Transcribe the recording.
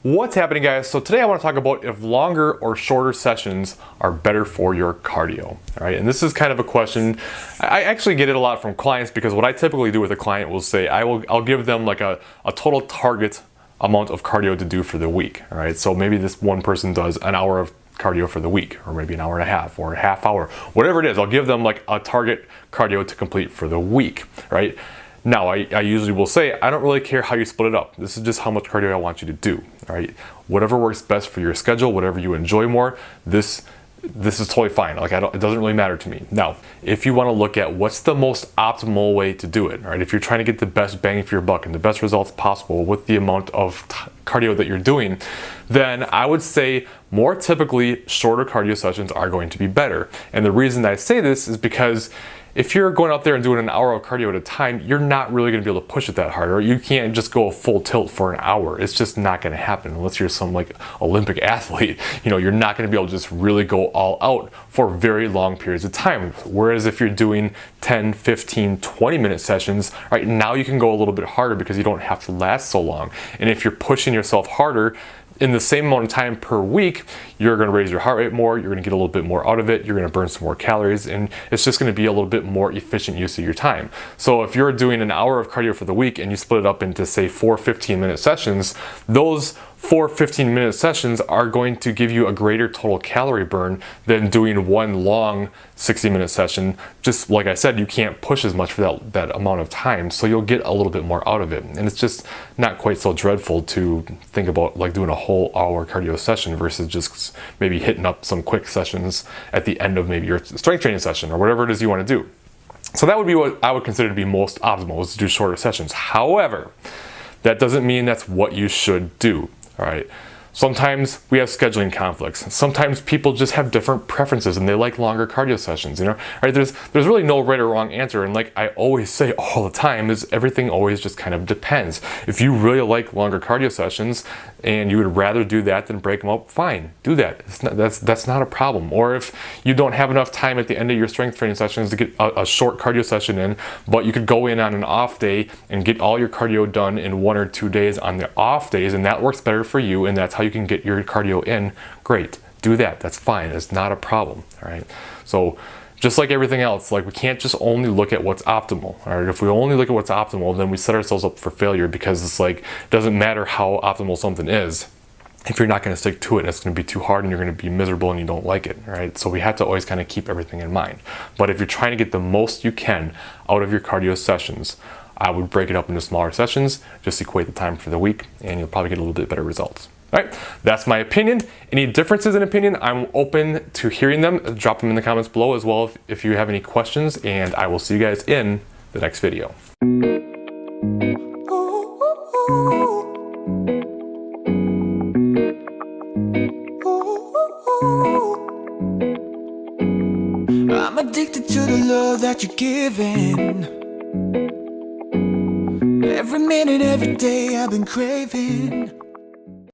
What's happening, guys? So today I want to talk about if longer or shorter sessions are better for your cardio. All right, and this is kind of a question. I actually get it a lot from clients because what I typically do with a client will say I'll give them like a total target amount of cardio to do for the week. All right, so maybe this one person does an hour of cardio for the week, or maybe an hour and a half, or a half hour, whatever it is. I'll give them like a target cardio to complete for the week, right? Now, I usually will say, I don't really care how you split it up. This is just how much cardio I want you to do, all right? Whatever works best for your schedule, whatever you enjoy more, this is totally fine. Like, it doesn't really matter to me. Now, if you want to look at what's the most optimal way to do it, all right? If you're trying to get the best bang for your buck and the best results possible with the amount of cardio that you're doing, then I would say more typically shorter cardio sessions are going to be better. And the reason that I say this is because if you're going out there and doing an hour of cardio at a time, you're not really going to be able to push it that hard, or you can't just go full tilt for an hour. It's just not going to happen unless you're some like Olympic athlete. You know, you're not going to be able to just really go all out for very long periods of time. Whereas if you're doing 10, 15, 20-minute sessions, right, now you can go a little bit harder because you don't have to last so long. And if you're pushing yourself harder, in the same amount of time per week, you're going to raise your heart rate more, you're going to get a little bit more out of it, you're going to burn some more calories, and it's just going to be a little bit more efficient use of your time. So if you're doing an hour of cardio for the week and you split it up into, say, 4 15-minute sessions, those 4 15-minute sessions are going to give you a greater total calorie burn than doing one long 60-minute session. Just like I said, you can't push as much for that amount of time, so you'll get a little bit more out of it. And it's just not quite so dreadful to think about like doing a whole hour cardio session versus just maybe hitting up some quick sessions at the end of maybe your strength training session or whatever it is you want to do. So that would be what I would consider to be most optimal, is to do shorter sessions. However, that doesn't mean that's what you should do. All right. Sometimes we have scheduling conflicts. Sometimes people just have different preferences and they like longer cardio sessions, you know? All right, there's really no right or wrong answer. And like I always say all the time, is everything always just kind of depends. If you really like longer cardio sessions and you would rather do that than break them up, fine, do that. That's not a problem. Or if you don't have enough time at the end of your strength training sessions to get a short cardio session in, but you could go in on an off day and get all your cardio done in 1 or 2 days on the off days, and that works better for you, and that's how you can get your cardio in, great, do that. That's fine. It's not a problem. All right. So just like everything else, like we can't just only look at what's optimal. All right. If we only look at what's optimal, then we set ourselves up for failure, because it's like, it doesn't matter how optimal something is if you're not going to stick to it. It's going to be too hard and you're going to be miserable and you don't like it. All right. So we have to always kind of keep everything in mind. But if you're trying to get the most you can out of your cardio sessions, I would break it up into smaller sessions, just equate the time for the week, and you'll probably get a little bit better results. All right, that's my opinion. Any differences in opinion, I'm open to hearing them. Drop them in the comments below as well if you have any questions, and I will see you guys in the next video. I'm addicted to the love that you're giving. Every minute, every day I've been craving.